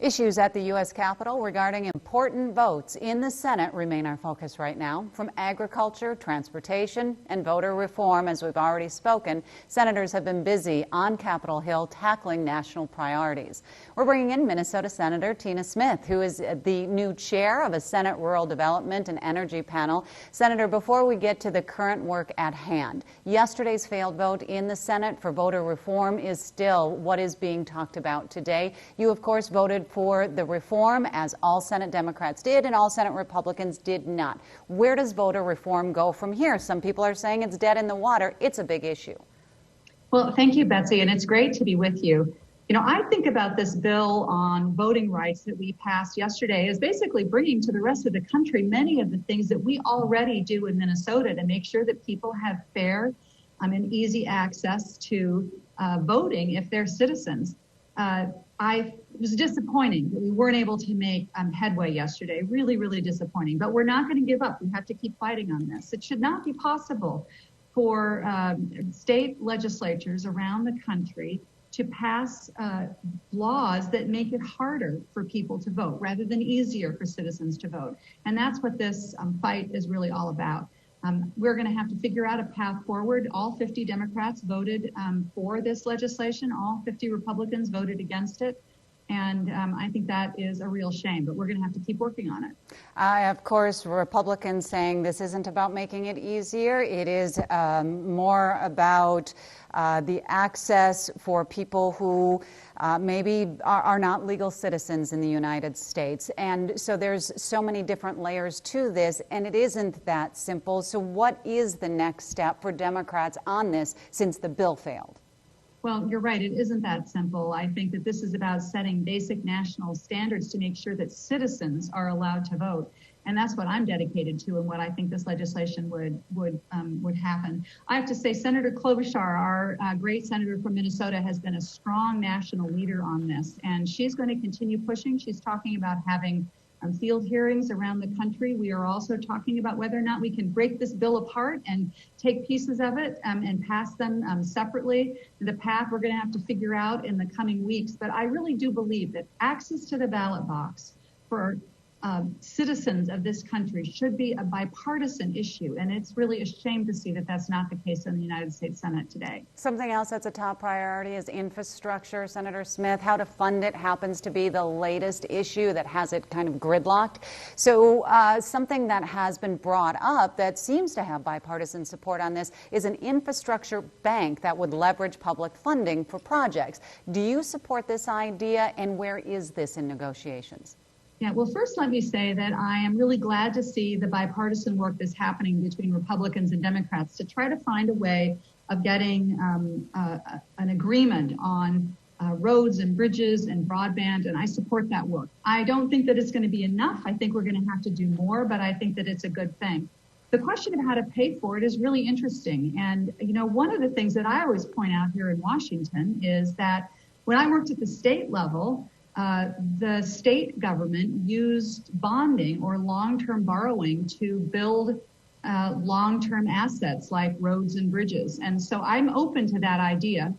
Issues at the U.S. Capitol regarding important votes in the Senate remain our focus right now. From agriculture, transportation, and voter reform, as we've already spoken, senators have been busy on Capitol Hill tackling national priorities. We're bringing in Minnesota Senator Tina Smith, who is the new chair of a Senate Rural Development and Energy panel. Senator, before we get to the current work at hand, yesterday's failed vote in the Senate for voter reform is still what is being talked about today. You, of course, voted for the reform, as all Senate Democrats did, and all Senate Republicans did not. Where does voter reform go from here? Some people are saying it's dead in the water. It's a big issue. Well, thank you, Betsy, and it's great to be with you. You know, I think about this bill on voting rights that we passed yesterday as basically bringing to the rest of the country many of the things that we already do in Minnesota to make sure that people have fair and easy access to voting if they're citizens. It was disappointing that we weren't able to make headway yesterday. Really, really disappointing. But we're not going to give up. We have to keep fighting on this. It should not be possible for state legislatures around the country to pass laws that make it harder for people to vote rather than easier for citizens to vote. And that's what this fight is really all about. We're going to have to figure out a path forward. All 50 Democrats voted for this legislation. All 50 Republicans voted against it. And I think that is a real shame, but we're going to have to keep working on it. Of course, Republicans saying this isn't about making it easier. It is more about the access for people who maybe are not legal citizens in the United States. And so there's so many different layers to this, and it isn't that simple. So what is the next step for Democrats on this since the bill failed? Well, you're right. It isn't that simple. I think that this is about setting basic national standards to make sure that citizens are allowed to vote. And that's what I'm dedicated to and what I think this legislation would happen. I have to say, Senator Klobuchar, our great senator from Minnesota, has been a strong national leader on this. And she's going to continue pushing. She's talking about having field hearings around the country. We are also talking about whether or not we can break this bill apart and take pieces of it and pass them separately. The path we're going to have to figure out in the coming weeks. But I really do believe that access to the ballot box for citizens of this country should be a bipartisan issue. And it's really a shame to see that that's not the case in the United States Senate today. Something else that's a top priority is infrastructure. Senator Smith, how to fund it happens to be the latest issue that has it kind of gridlocked. So something that has been brought up that seems to have bipartisan support on this is an infrastructure bank that would leverage public funding for projects. Do you support this idea, and where is this in negotiations? Yeah, well, first let me say that I am really glad to see the bipartisan work that's happening between Republicans and Democrats to try to find a way of getting an agreement on roads and bridges and broadband, and I support that work. I don't think that it's going to be enough. I think we're going to have to do more, but I think that it's a good thing. The question of how to pay for it is really interesting. And, you know, one of the things that I always point out here in Washington is that when I worked at the state level, the state government used bonding or long-term borrowing to build long-term assets like roads and bridges. And so I'm open to that idea.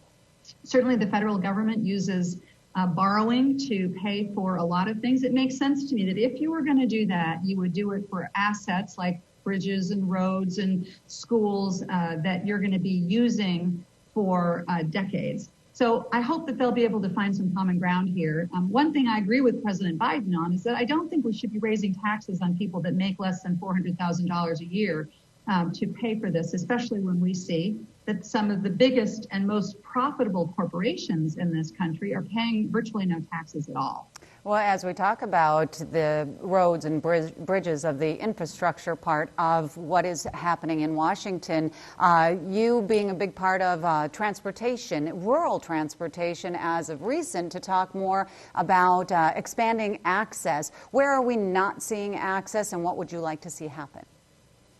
Certainly the federal government uses borrowing to pay for a lot of things. It makes sense to me that if you were going to do that, you would do it for assets like bridges and roads and schools that you're going to be using for decades. So I hope that they'll be able to find some common ground here. One thing I agree with President Biden on is that I don't think we should be raising taxes on people that make less than $400,000 a year to pay for this, especially when we see that some of the biggest and most profitable corporations in this country are paying virtually no taxes at all. Well, as we talk about the roads and bridges of the infrastructure part of what is happening in Washington, you being a big part of transportation, rural transportation as of recent, to talk more about expanding access. Where are we not seeing access, and what would you like to see happen?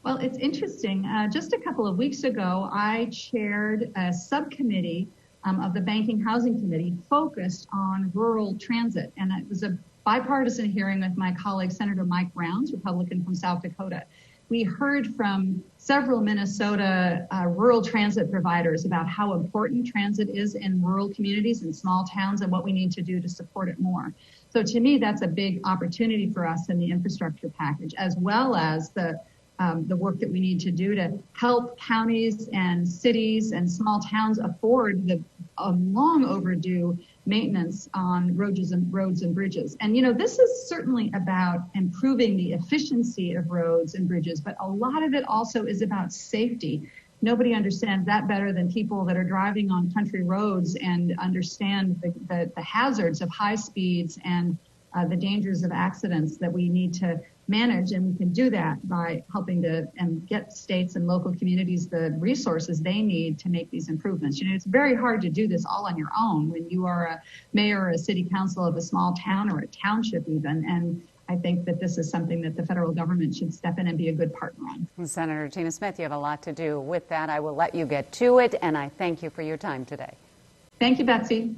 Well, it's interesting. Just a couple of weeks ago, I chaired a subcommittee of the Banking Housing Committee focused on rural transit. And it was a bipartisan hearing with my colleague, Senator Mike Rounds, Republican from South Dakota. We heard from several Minnesota rural transit providers about how important transit is in rural communities and small towns and what we need to do to support it more. So to me, that's a big opportunity for us in the infrastructure package, as well as the work that we need to do to help counties and cities and small towns afford the long overdue maintenance on roads and bridges. And, this is certainly about improving the efficiency of roads and bridges, but a lot of it also is about safety. Nobody understands that better than people that are driving on country roads and understand the hazards of high speeds and the dangers of accidents that we need to manage. And we can do that by helping to get states and local communities the resources they need to make these improvements. It's very hard to do this all on your own when you are a mayor or a city council of a small town or a township even. And I think that this is something that the federal government should step in and be a good partner on. Senator Tina Smith, you have a lot to do. With that, I will let you get to it, and I thank you for your time today. Thank you, Betsy.